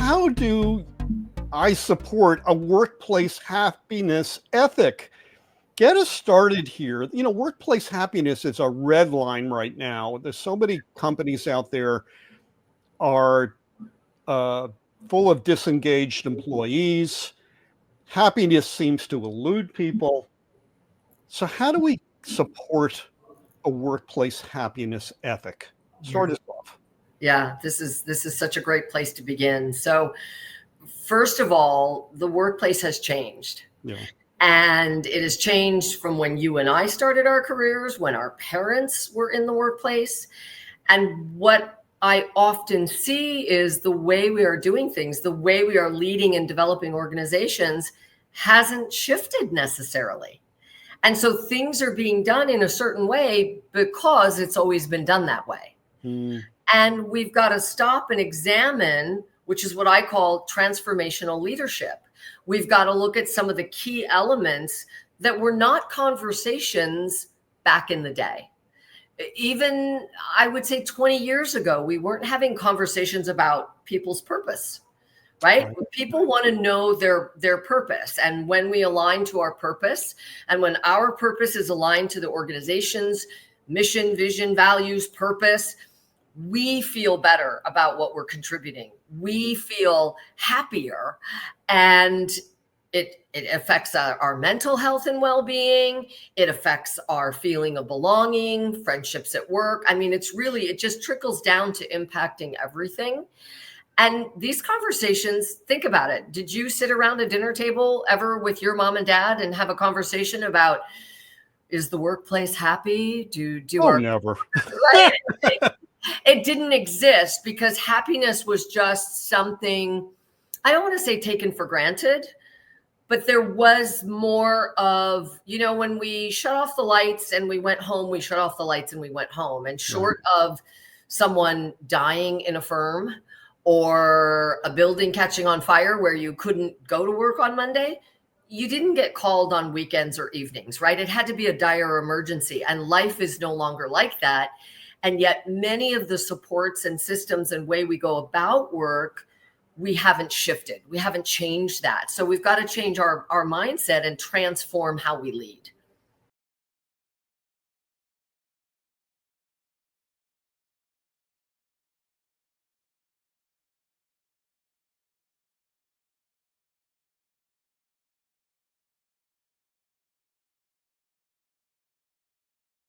how do I support a workplace happiness ethic? Get us started here. Workplace happiness is a red line right now. There's so many companies out there are full of disengaged employees. Happiness seems to elude people. So how do we support a workplace happiness ethic? Yeah. Start us off. Yeah, this is such a great place to begin. So first of all, the workplace has changed. Yeah. And it has changed from when you and I started our careers, when our parents were in the workplace. And what I often see is the way we are doing things, the way we are leading and developing organizations hasn't shifted necessarily. And so things are being done in a certain way because it's always been done that way. And we've got to stop and examine, which is what I call transformational leadership. We've got to look at some of the key elements that were not conversations back in the day. Even, I would say 20 years ago, we weren't having conversations about people's purpose, right? People want to know their purpose. And when we align to our purpose, and when our purpose is aligned to the organization's mission, vision, values, purpose, we feel better about what we're contributing. We feel happier, and it affects our mental health and well-being. It affects our feeling of belonging, friendships at work. I mean, it just trickles down to impacting everything. And these conversations, think about it. Did you sit around a dinner table ever with your mom and dad and have a conversation about, is the workplace happy? Never. Right? It didn't exist because happiness was just something, I don't want to say taken for granted, but there was more of, when we shut off the lights and we went home, we shut off the lights and we went home. And short of someone dying in a firm or a building catching on fire where you couldn't go to work on Monday, you didn't get called on weekends or evenings, right? It had to be a dire emergency, and life is no longer like that. And yet many of the supports and systems and way we go about work, we haven't shifted. We haven't changed that. So we've got to change our mindset and transform how we lead.